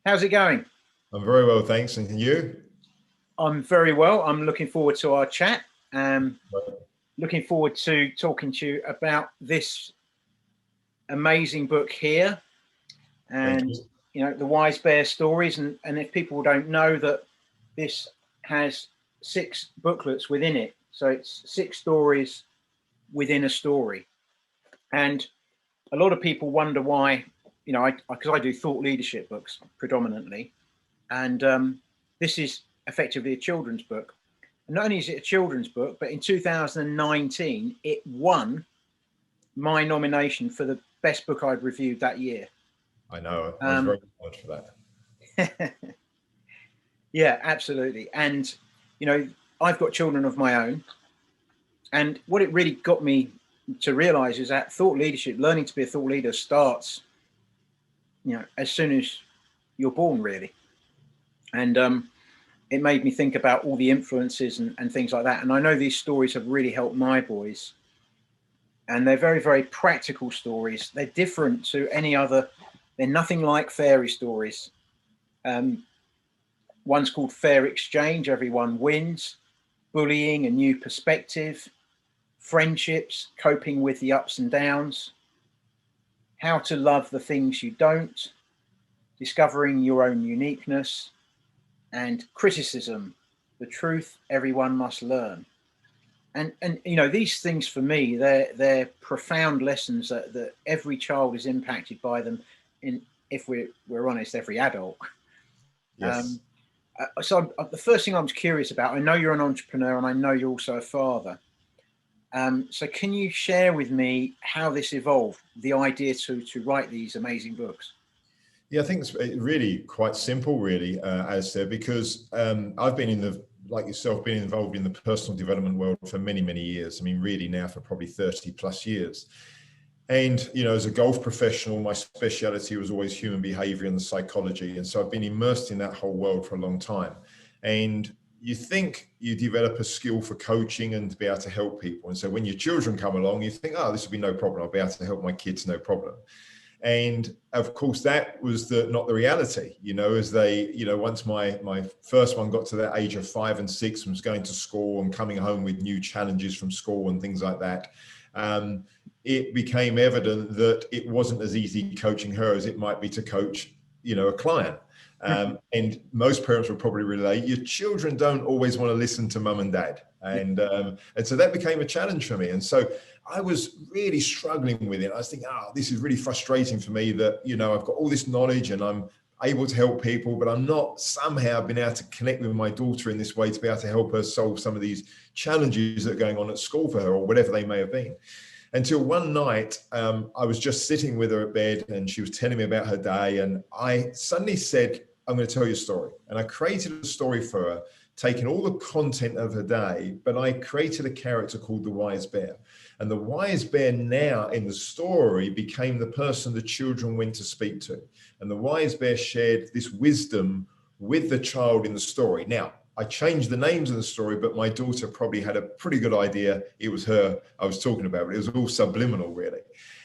How's it going? I'm very well, thanks. And you? I'm very well. I'm looking forward to our chat. Um, Looking forward to talking to you about this amazing book here, Thank and you. the Wise Bear stories. And if people don't know that this has six booklets within it, so it's six stories within a story. And a lot of people wonder why, because I do thought leadership books predominantly, and this is effectively a children's book. And not only is it a children's book, but in 2019, it won my nomination for the best book I'd reviewed that year. I know. I was very much for that. Yeah, absolutely. And, I've got children of my own. And what it really got me to realize is that thought leadership, learning to be a thought leader starts, as soon as you're born, really. And it made me think about all the influences and things like that. And I know these stories have really helped my boys. And they're very, very practical stories. They're different to any other. They're nothing like fairy stories. One's called Fair Exchange, everyone wins. Bullying, a new perspective. Friendships, coping with the ups and downs. How to love the things you don't. Discovering your own uniqueness. And criticism, the truth everyone must learn. And these things for me, they're profound lessons that every child is impacted by them. If we're honest, every adult. Yes. The first thing I was curious about, I know you're an entrepreneur and I know you're also a father. So can you share with me how this evolved, the idea to write these amazing books? Yeah, I think it's really quite simple, really, Alistair, because I've been like yourself, been involved in the personal development world for many, many years. I mean, really now for probably 30 plus years. And, as a golf professional, my speciality was always human behavior and the psychology. And so I've been immersed in that whole world for a long time. And you think you develop a skill for coaching and to be able to help people. And so when your children come along, you think, oh, this will be no problem. I'll be able to help my kids, no problem. And of course, that was not the reality, as they, once my first one got to that age of 5 and 6 and was going to school and coming home with new challenges from school and things like that, it became evident that it wasn't as easy coaching her as it might be to coach, a client. And most parents will probably relate, your children don't always want to listen to mum and dad. And so that became a challenge for me. And so I was really struggling with it. I was thinking, this is really frustrating for me that, I've got all this knowledge and I'm able to help people, but I'm not somehow been able to connect with my daughter in this way to be able to help her solve some of these challenges that are going on at school for her or whatever they may have been. Until one night, I was just sitting with her at bed and she was telling me about her day. And I suddenly said, I'm going to tell you a story. And I created a story for her, taking all the content of her day, but I created a character called the Wise Bear. And the Wise Bear now in the story became the person the children went to speak to. And the Wise Bear shared this wisdom with the child in the story. Now, I changed the names of the story, but my daughter probably had a pretty good idea it was her I was talking about, but it was all subliminal, really.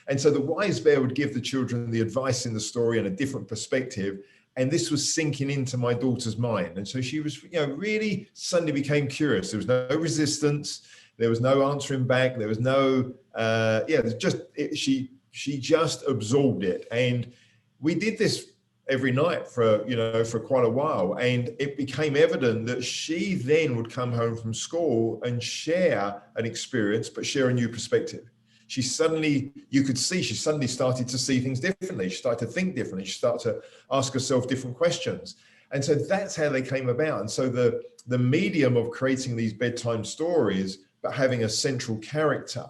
And so the Wise Bear would give the children the advice in the story and a different perspective. And this was sinking into my daughter's mind. And so she was, really suddenly became curious. There was no resistance. There was no answering back. There was no, she just absorbed it. And we did this every night for quite a while. And it became evident that she then would come home from school and share an experience, but share a new perspective. You could see she suddenly started to see things differently. She started to think differently. She started to ask herself different questions. And so that's how they came about. And so the medium of creating these bedtime stories, but having a central character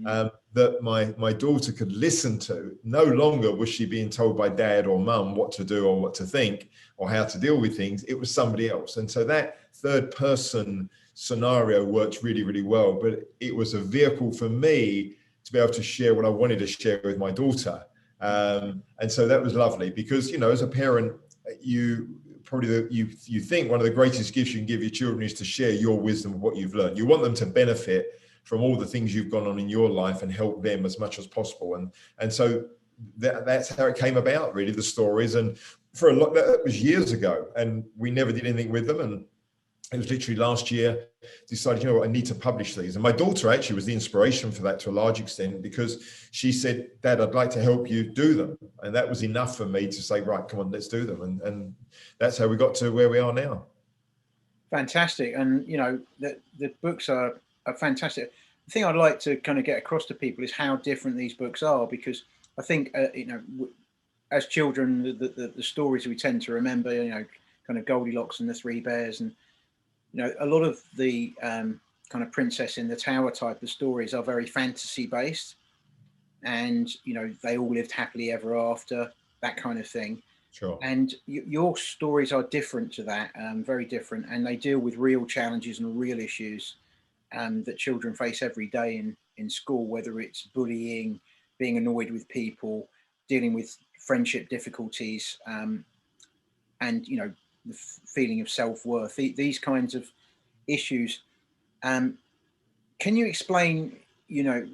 that my daughter could listen to, no longer was she being told by dad or mum what to do or what to think or how to deal with things. It was somebody else. And so that third person scenario worked really, really well. But it was a vehicle for me to be able to share what I wanted to share with my daughter. And so that was lovely because, as a parent, you think one of the greatest gifts you can give your children is to share your wisdom of what you've learned. You want them to benefit from all the things you've gone on in your life and help them as much as possible. And so that's how it came about, really, the stories. And for a lot, that was years ago, and we never did anything with them. And it was literally last year, decided, you know what, I need to publish these. And my daughter actually was the inspiration for that to a large extent, because she said, Dad, I'd like to help you do them. And that was enough for me to say, right, come on, let's do them. And that's how we got to where we are now. Fantastic. And, you know, the books are fantastic. The thing I'd like to kind of get across to people is how different these books are, because I think, you know, as children, the stories we tend to remember, you know, kind of Goldilocks and the Three Bears, and, you know, a lot of the kind of Princess in the Tower type of stories are very fantasy based, and, you know, they all lived happily ever after, that kind of thing. Sure. And your stories are different to that, very different, and they deal with real challenges and real issues that children face every day in school, whether it's bullying, being annoyed with people, dealing with friendship difficulties, and, you know, the feeling of self-worth, these kinds of issues. Can you explain, you know,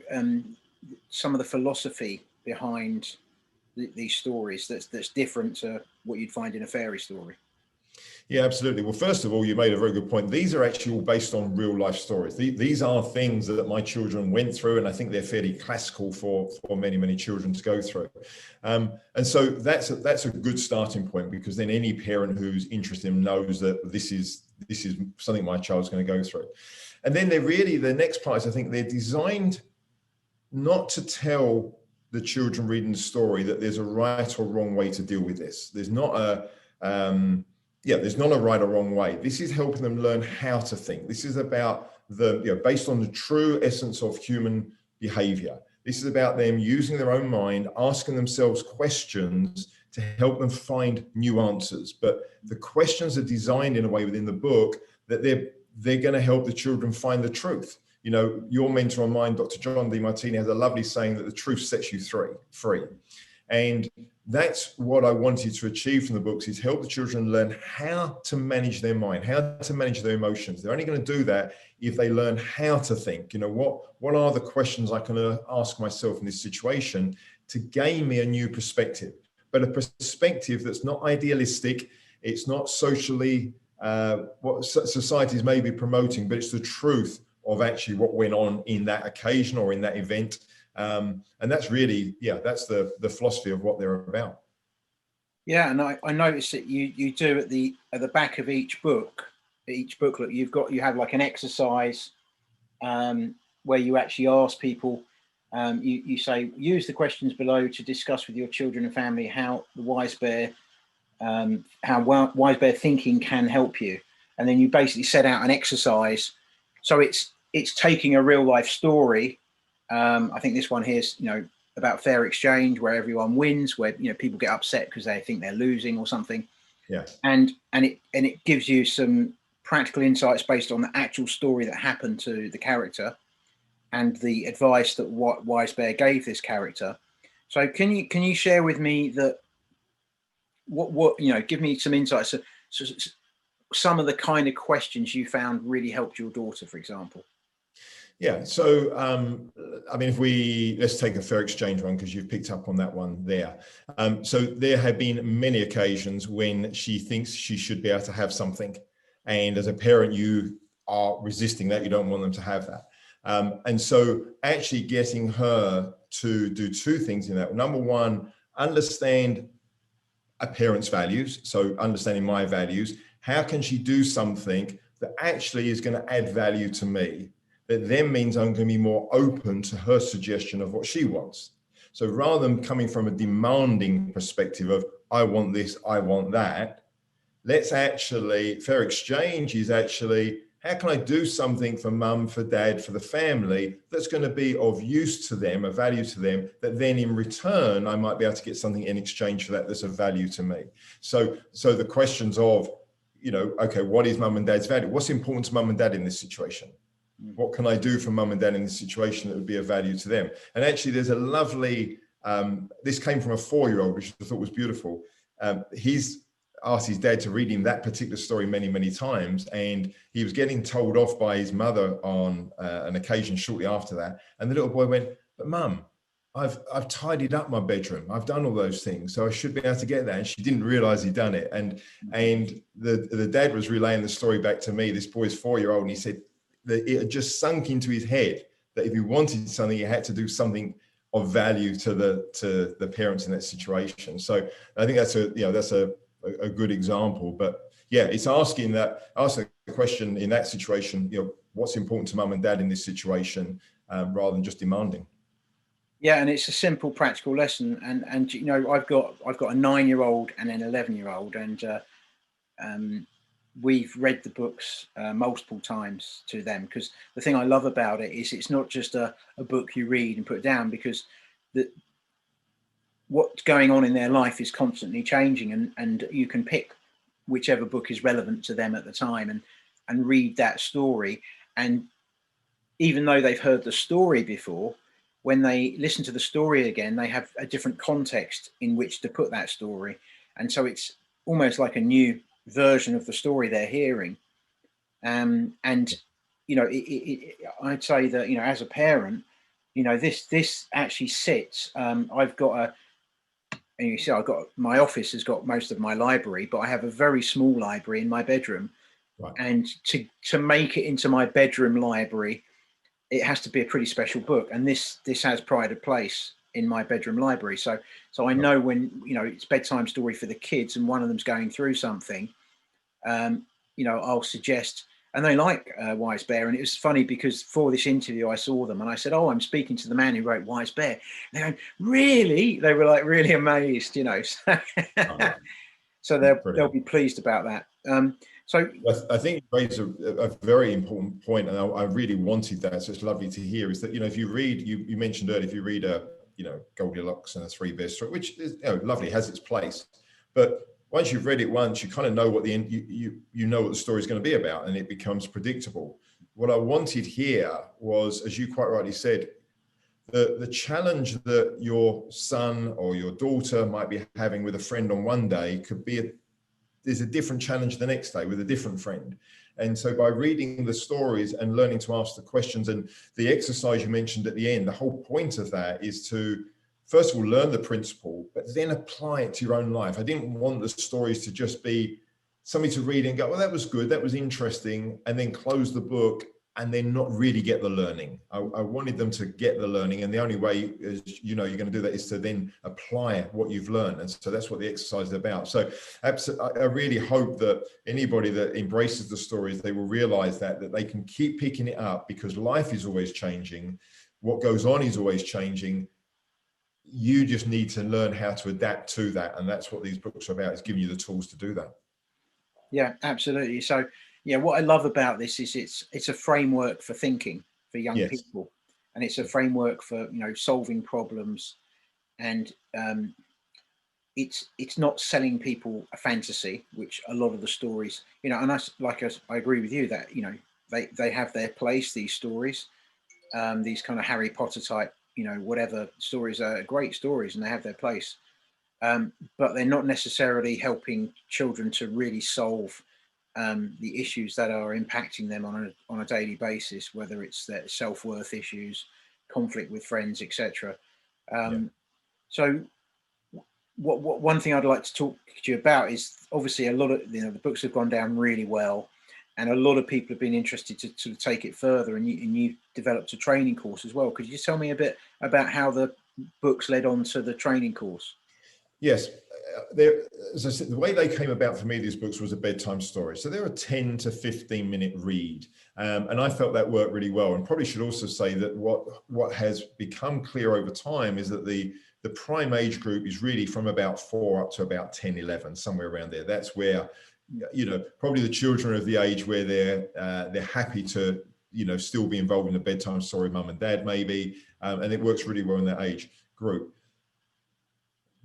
some of the philosophy behind these stories that's different to what you'd find in a fairy story? Yeah, absolutely. Well, first of all, you made a very good point. These are actually all based on real life stories. These are things that my children went through, and I think they're fairly classical for many, many children to go through. And so that's a good starting point, because then any parent who's interested knows that this is something my child's going to go through. And then the next part is, I think they're designed not to tell the children reading the story that there's a right or wrong way to deal with this. There's not there's not a right or wrong way. This is helping them learn how to think. This is about based on the true essence of human behavior. This is about them using their own mind, asking themselves questions to help them find new answers. But the questions are designed in a way within the book that they're going to help the children find the truth. You know, your mentor and mine, Dr. John Demartini, has a lovely saying that the truth sets you free. And that's what I wanted to achieve from the books, is help the children learn how to manage their mind, how to manage their emotions. They're only going to do that if they learn how to think. You know, what are the questions I can ask myself in this situation to gain me a new perspective, but a perspective that's not idealistic. It's not socially what societies may be promoting, but it's the truth of actually what went on in that occasion or in that event. And that's really, that's the philosophy of what they're about. Yeah, and I noticed that you do at the back of each booklet, you have like an exercise where you actually ask people, you say, use the questions below to discuss with your children and family how the wise bear thinking can help you. And then you basically set out an exercise. So it's taking a real life story. I think this one here is, you know, about fair exchange, where everyone wins, where, you know, people get upset because they think they're losing or something. Yeah. And it gives you some practical insights based on the actual story that happened to the character and the advice that Wise Bear gave this character. So can you share with me that what you know, give me some insights. So some of the kind of questions you found really helped your daughter, for example. Yeah. So, I mean, let's take a fair exchange one, because you've picked up on that one there. So there have been many occasions when she thinks she should be able to have something. And as a parent, you are resisting that. You don't want them to have that. And so actually getting her to do two things in that. Number one, understand a parent's values. So understanding my values. How can she do something that actually is going to add value to me? That then means I'm going to be more open to her suggestion of what she wants. So rather than coming from a demanding perspective of, I want this, I want that, fair exchange is actually, how can I do something for mum, for dad, for the family that's going to be of use to them, of value to them, that then in return, I might be able to get something in exchange for that that's of value to me. So the questions of, you know, okay, what is mum and dad's value? What's important to mum and dad in this situation? What can I do for mum and dad in this situation that would be of value to them? And actually there's a lovely, this came from a 4-year-old, which I thought was beautiful. He's asked his dad to read him that particular story many, many times. And he was getting told off by his mother on an occasion shortly after that. And the little boy went, but mum, I've tidied up my bedroom. I've done all those things, so I should be able to get that. And she didn't realize he'd done it. And the dad was relaying the story back to me. This boy's 4-year-old, and he said that it had just sunk into his head that if he wanted something, he had to do something of value to the parents in that situation. So I think that's a good example. But yeah, it's asking the question in that situation, what's important to mum and dad in this situation, rather than just demanding. Yeah, and it's a simple, practical lesson. And I've got a 9-year-old and an 11-year-old, and we've read the books multiple times to them, because the thing I love about it is it's not just a book you read and put down, because what's going on in their life is constantly changing, and you can pick whichever book is relevant to them at the time and read that story. And even though they've heard the story before, when they listen to the story again, they have a different context in which to put that story. And so it's almost like a new version of the story they're hearing. And, I'd say that, as a parent, this actually sits, I've got and you see, my office has got most of my library, but I have a very small library in my bedroom. Right. And to make it into my bedroom library, it has to be a pretty special book, and this has pride of place in my bedroom library. So I know when it's bedtime story for the kids, and one of them's going through something, I'll suggest, and they like Wise Bear. And it was funny because for this interview, I saw them and I said, "Oh, I'm speaking to the man who wrote Wise Bear." And they're going, "Really?" They were like really amazed, So they'll be pleased about that. So I think you raise a very important point, and I really wanted that. So it's lovely to hear is that, if you read, you mentioned earlier, if you read Goldilocks and the Three Bears story, which is lovely, has its place, but once you've read it once, you kind of know what the end, you know what the story is going to be about, and it becomes predictable. What I wanted here was, as you quite rightly said, the challenge that your son or your daughter might be having with a friend on one day could be there's a different challenge the next day with a different friend. And so by reading the stories and learning to ask the questions, and the exercise you mentioned at the end, the whole point of that is to, first of all, learn the principle, but then apply it to your own life. I didn't want the stories to just be something to read and go, well, that was good, that was interesting, and then close the book and then not really get the learning. I wanted them to get the learning, and the only way is, you're going to do that is to then apply what you've learned. And so that's what the exercise is about. So I really hope that anybody that embraces the stories, they will realize that they can keep picking it up, because life is always changing. What goes on is always changing. You just need to learn how to adapt to that. And that's what these books are about, is giving you the tools to do that. Yeah, absolutely. So yeah, what I love about this is it's a framework for thinking for young people, and it's a framework for solving problems, and it's not selling people a fantasy, which a lot of the stories, and I agree with you that they have their place. These stories, these kind of Harry Potter type, whatever stories are great stories, and they have their place, but they're not necessarily helping children to really solve the issues that are impacting them on a daily basis, whether it's their self-worth issues, conflict with friends, etc. So what one thing I'd like to talk to you about is, obviously, a lot of the books have gone down really well, and a lot of people have been interested to sort of take it further, and you developed a training course as well. Could you tell me a bit about how the books led on to the training course? Yes. As I said, the way they came about for me, these books, was a bedtime story. So they're a 10 to 15 minute read. And I felt that worked really well. And probably should also say that what has become clear over time is that the prime age group is really from about 4 up to about 10, 11, somewhere around there. That's where, probably the children of the age where they're happy to, still be involved in a bedtime story, mum and dad, maybe. And it works really well in that age group.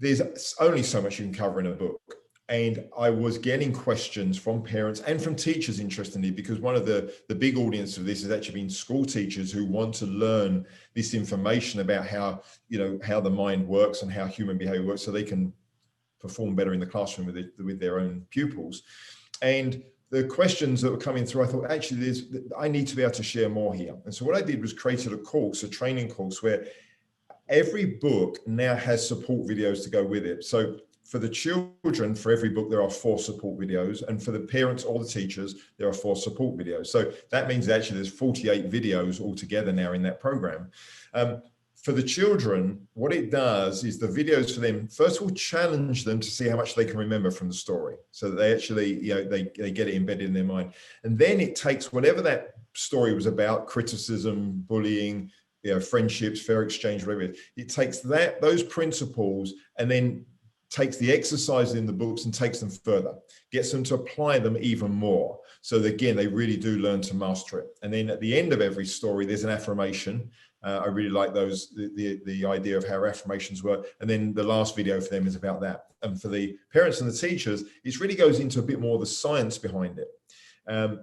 There's only so much you can cover in a book. And I was getting questions from parents and from teachers, interestingly, because one of the big audience of this has actually been school teachers who want to learn this information about how the mind works and how human behavior works, so they can perform better in the classroom with their own pupils. And the questions that were coming through, I thought, actually, I need to be able to share more here. And so what I did was created a course, a training course, where every book now has support videos to go with it. So for the children, for every book, there are 4 support videos. And for the parents or the teachers, there are 4 support videos. So that means actually there's 48 videos altogether now in that program. For the children, what it does is the videos for them, first of all, challenge them to see how much they can remember from the story. So that they actually, they get it embedded in their mind. And then it takes whatever that story was about, criticism, bullying, friendships, fair exchange, whatever it takes those principles and then takes the exercises in the books and takes them further, gets them to apply them even more. So that, again, they really do learn to master it. And then at the end of every story, there's an affirmation. I really like those, the idea of how affirmations work. And then the last video for them is about that. And for the parents and the teachers, it really goes into a bit more of the science behind it.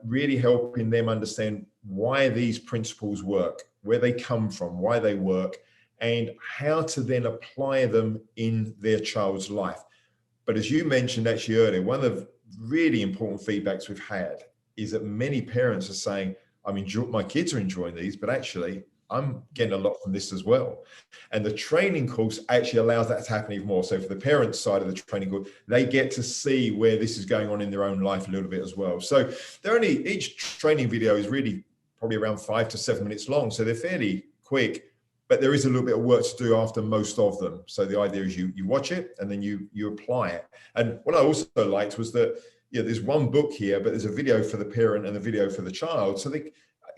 Really helping them understand why these principles work, where they come from, why they work, and how to then apply them in their child's life. But as you mentioned actually earlier, one of the really important feedbacks we've had is that many parents are saying, my kids are enjoying these, but actually I'm getting a lot from this as well. And the training course actually allows that to happen even more. So for the parents side of the training course, they get to see where this is going on in their own life a little bit as well. So each training video is really probably around 5 to 7 minutes long. So they're fairly quick, but there is a little bit of work to do after most of them. So the idea is you watch it and then you apply it. And what I also liked was that, there's one book here, but there's a video for the parent and a video for the child. So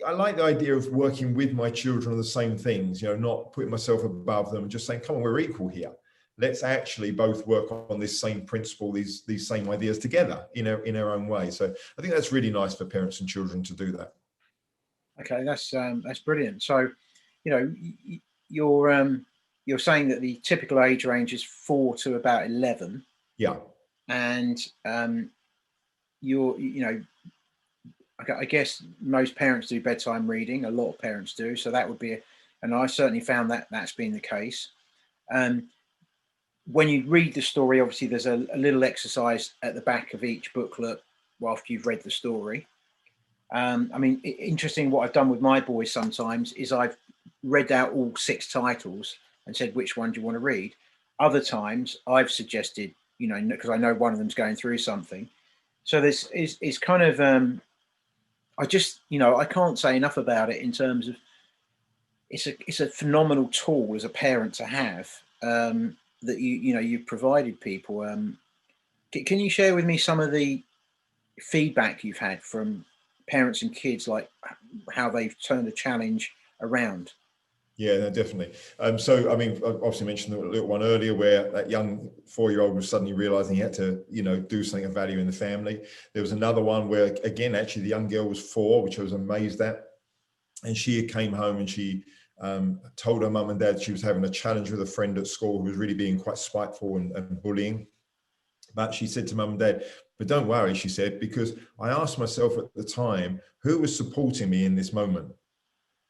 I like the idea of working with my children on the same things, not putting myself above them, just saying, come on, we're equal here. Let's actually both work on this same principle, these same ideas together, in our own way. So I think that's really nice for parents and children to do that. Okay, that's brilliant. So, you're saying that the typical age range is 4 to about 11. Yeah. And I guess most parents do bedtime reading. A lot of parents do. So that would be, and I certainly found that that's been the case. When you read the story, obviously there's a little exercise at the back of each booklet after you've read the story. Interesting, what I've done with my boys sometimes is I've read out all 6 titles and said, which one do you want to read? Other times I've suggested, because I know one of them's going through something. So this is kind of, I just, I can't say enough about it in terms of it's a phenomenal tool as a parent to have, that you've provided people. Can you share with me some of the feedback you've had from parents and kids, like how they've turned a challenge around? Yeah, no, definitely. So, I obviously mentioned the little one earlier where that young 4-year-old was suddenly realizing he had to, do something of value in the family. There was another one where, again, actually the young girl was 4, which I was amazed at. And she came home and she told her mum and dad she was having a challenge with a friend at school who was really being quite spiteful and bullying. But she said to mum and dad, but don't worry, she said, because I asked myself at the time, who was supporting me in this moment?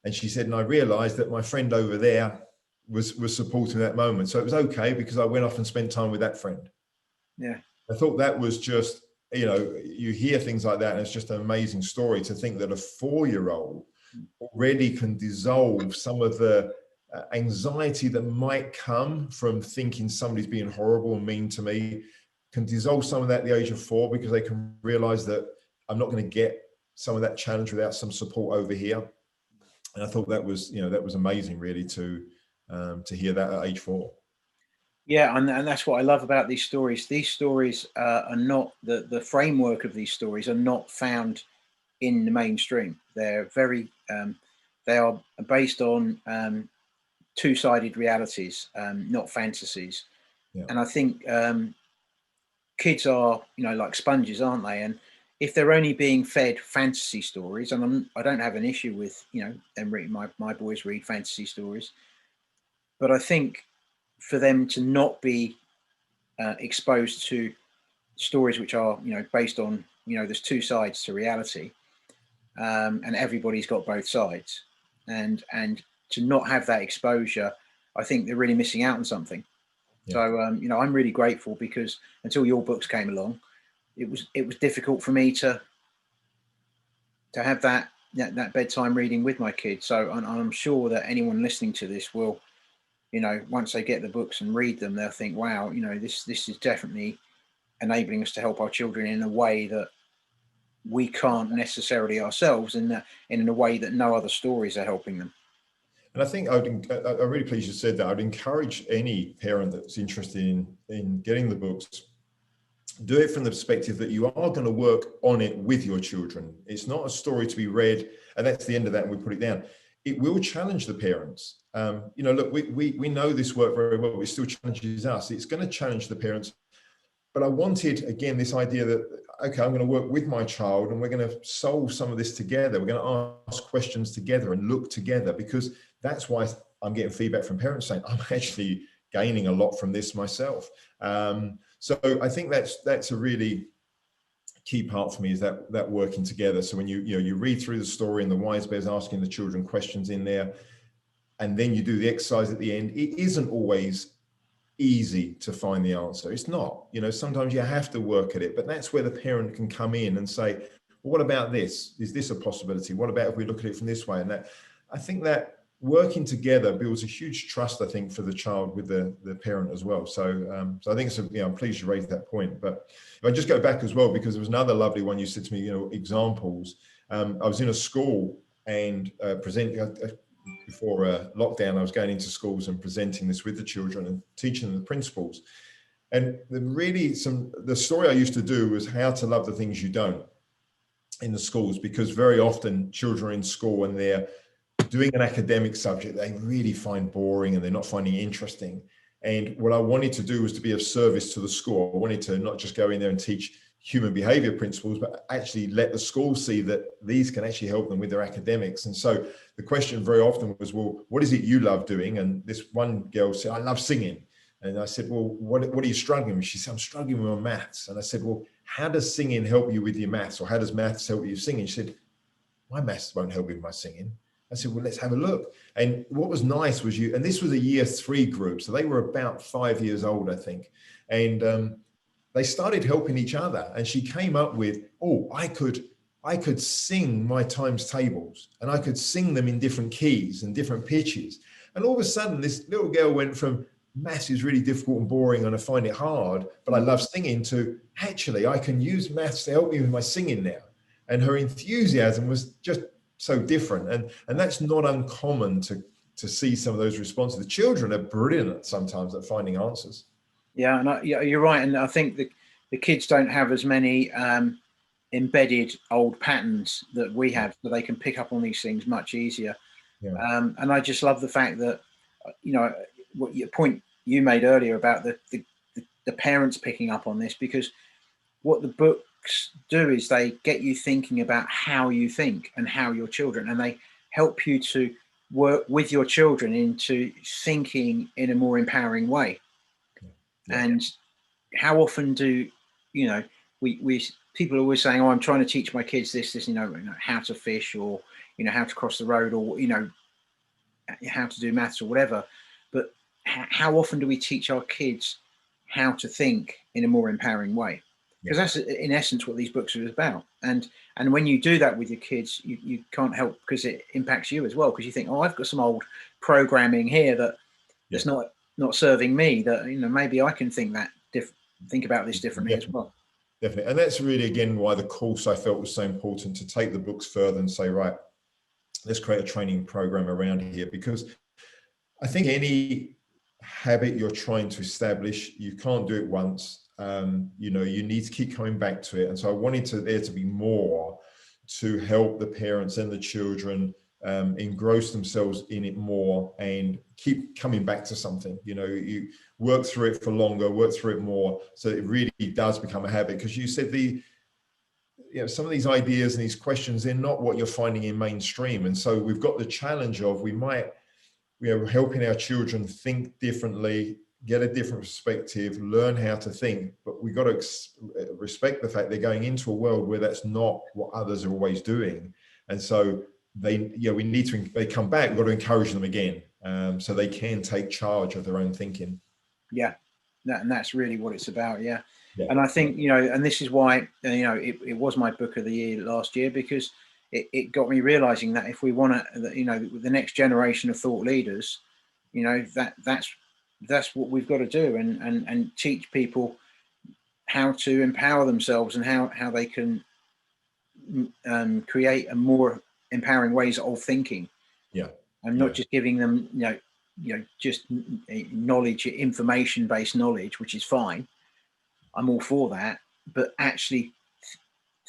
And she said, and I realized that my friend over there was supporting that moment. So it was okay because I went off and spent time with that friend. Yeah. I thought that was just, you hear things like that and it's just an amazing story to think that a 4-year-old already can dissolve some of the anxiety that might come from thinking somebody's being horrible and mean to me, can dissolve some of that at the age of 4 because they can realize that I'm not going to get some of that challenge without some support over here. And I thought that was, that was amazing, really, to hear that at age 4. Yeah, and that's what I love about these stories. These stories are not, the framework of these stories are not found in the mainstream. They're very, they are based on two-sided realities, not fantasies. Yeah. And I think kids are, like sponges, aren't they? And if they're only being fed fantasy stories, and I don't have an issue with, them reading, my boys read fantasy stories, but I think for them to not be exposed to stories which are, based on, there's 2 sides to reality, and everybody's got both sides, and to not have that exposure, I think they're really missing out on something. Yeah. So, I'm really grateful because until your books came along, it was difficult for me to have that bedtime reading with my kids. So I'm sure that anyone listening to this will you know, once they get the books and read them, they'll think, wow, you know, this is definitely enabling us to help our children in a way that we can't necessarily ourselves, and in a way that no other stories are helping them. And I think I'm really pleased you said that. I'd encourage any parent that's interested in getting the books, do it from the perspective that you are going to work on it with your children. It's not a story to be read and that's the end of that and we put it down. It will challenge the parents. You know, look, we know this work very well, but it still challenges us. It's going to challenge the parents. But I wanted, again, this idea that, okay, I'm going to work with my child and we're going to solve some of this together. We're going to ask questions together and look together, because that's why I'm getting feedback from parents saying, I'm actually gaining a lot from this myself. So I think that's a really key part for me, is that working together. So when you read through the story and the wise bears asking the children questions in there, and then you do the exercise at the end, it isn't always easy to find the answer. It's not, you know, sometimes you have to work at it, but that's where the parent can come in and say, well, what about this? Is this a possibility? What about if we look at it from this way? And that, I think that working together builds a huge trust, I think, for the child with the parent as well. So I think it's I'm pleased you raised that point. But if I just go back as well, because there was another lovely one you said to me, you know, examples. I was in a school and presenting before lockdown. I was going into schools and presenting this with the children and teaching the principals. And the story I used to do was how to love the things you don't in the schools, because very often children are in school and they're doing an academic subject they really find boring and they're not finding it interesting. And what I wanted to do was to be of service to the school. I wanted to not just go in there and teach human behavior principles, but actually let the school see that these can actually help them with their academics. And so the question very often was, well, what is it you love doing? And this one girl said, I love singing. And I said, well, what are you struggling with? She said, I'm struggling with my maths. And I said, well, how does singing help you with your maths? Or how does maths help you singing? She said, my maths won't help with my singing. I said, well, let's have a look. And what was nice was and this was a year 3 group. So they were about 5 years old, I think. And they started helping each other. And she came up with, oh, I could sing my times tables and I could sing them in different keys and different pitches. And all of a sudden, this little girl went from maths is really difficult and boring and I find it hard, but I love singing, to actually, I can use maths to help me with my singing now. And her enthusiasm was just so different, and that's not uncommon to see some of those responses. The children are brilliant sometimes at finding answers. Yeah, and you're right, and I think the kids don't have as many embedded old patterns that we have, so they can pick up on these things much easier. Yeah. And I just love the fact that, you know, what your point you made earlier about the parents picking up on this, because what the books do is they get you thinking about how you think and how your children, and they help you to work with your children into thinking in a more empowering way. Yeah. And how often do, you know, we people are always saying, oh, I'm trying to teach my kids this, you know, how to fish, or, you know, how to cross the road, or, you know, how to do maths or whatever. But how often do we teach our kids how to think in a more empowering way? Because that's in essence what these books are about. And when you do that with your kids, you can't help, because it impacts you as well, because you think, oh, I've got some old programming here that's not serving me, that, you know, maybe I can think about this differently as well. Definitely. And that's really, again, why the course I felt was so important, to take the books further and say, right, let's create a training program around here. Because I think any habit you're trying to establish, you can't do it once. You know, you need to keep coming back to it. And so I wanted there to be more to help the parents and the children engross themselves in it more and keep coming back to something. You know, you work through it for longer, work through it more, so it really does become a habit. Because you said some of these ideas and these questions, they're not what you're finding in mainstream. And so we've got the challenge of, we are helping our children think differently, get a different perspective, learn how to think, but we've got to respect the fact they're going into a world where that's not what others are always doing. And so they come back, we've got to encourage them again, so they can take charge of their own thinking. Yeah, and that's really what it's about. Yeah. And I think, you know, and this is why, you know, it was my book of the year last year, because it got me realizing that if we want to, you know, the next generation of thought leaders, you know, that's what we've got to do, and teach people how to empower themselves and how they can create a more empowering ways of thinking. Yeah. And not just giving them, just knowledge, information-based knowledge, which is fine. I'm all for that, but actually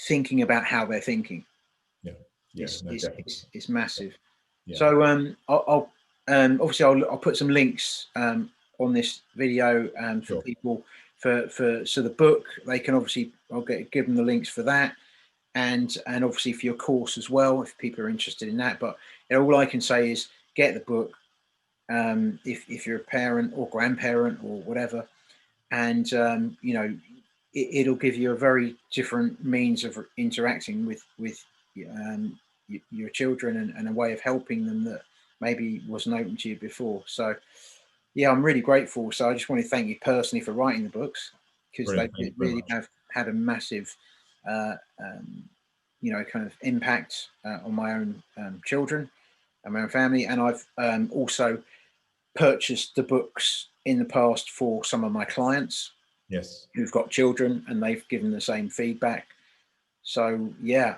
thinking about how they're thinking. Yeah. Yeah. No, definitely. It's massive. Yeah. So I'll obviously I'll put some links on this video for Sure. people so the book, they can obviously, I'll give them the links for that, and obviously for your course as well if people are interested in that. But all I can say is get the book if you're a parent or grandparent or whatever, and it'll give you a very different means of interacting with your children, and a way of helping them that maybe wasn't open to you before. So yeah, I'm really grateful. So I just want to thank you personally for writing the books, because they really have had a massive kind of impact on my own children and my own family. And I've also purchased the books in the past for some of my clients, yes, who've got children, and they've given the same feedback. So yeah,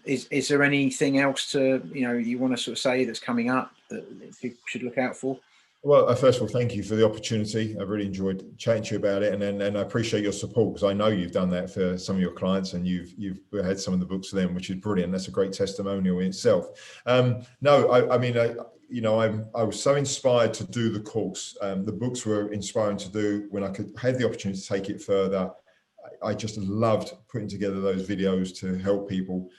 is there anything else you want to sort of say that's coming up that people should look out for? Well, first of all, thank you for the opportunity. I've really enjoyed chatting to you about it, and I appreciate your support, because I know you've done that for some of your clients, and you've had some of the books for them, which is brilliant. That's a great testimonial in itself. No, I mean, I was so inspired to do the course. The books were inspiring to do when I had the opportunity to take it further. I just loved putting together those videos to help people.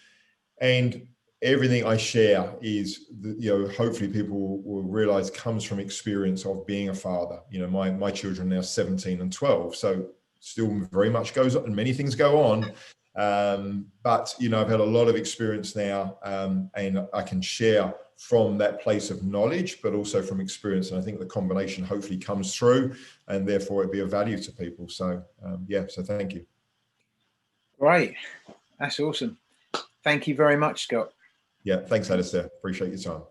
And everything I share is, hopefully people will realize comes from experience of being a father. My children are now 17 and 12, so still very much goes on and many things go on. But, I've had a lot of experience now, and I can share from that place of knowledge, but also from experience. And I think the combination hopefully comes through, and therefore it'd be of value to people. So, so thank you. Great. That's awesome. Thank you very much, Scott. Yeah, thanks, Alistair. Appreciate your time.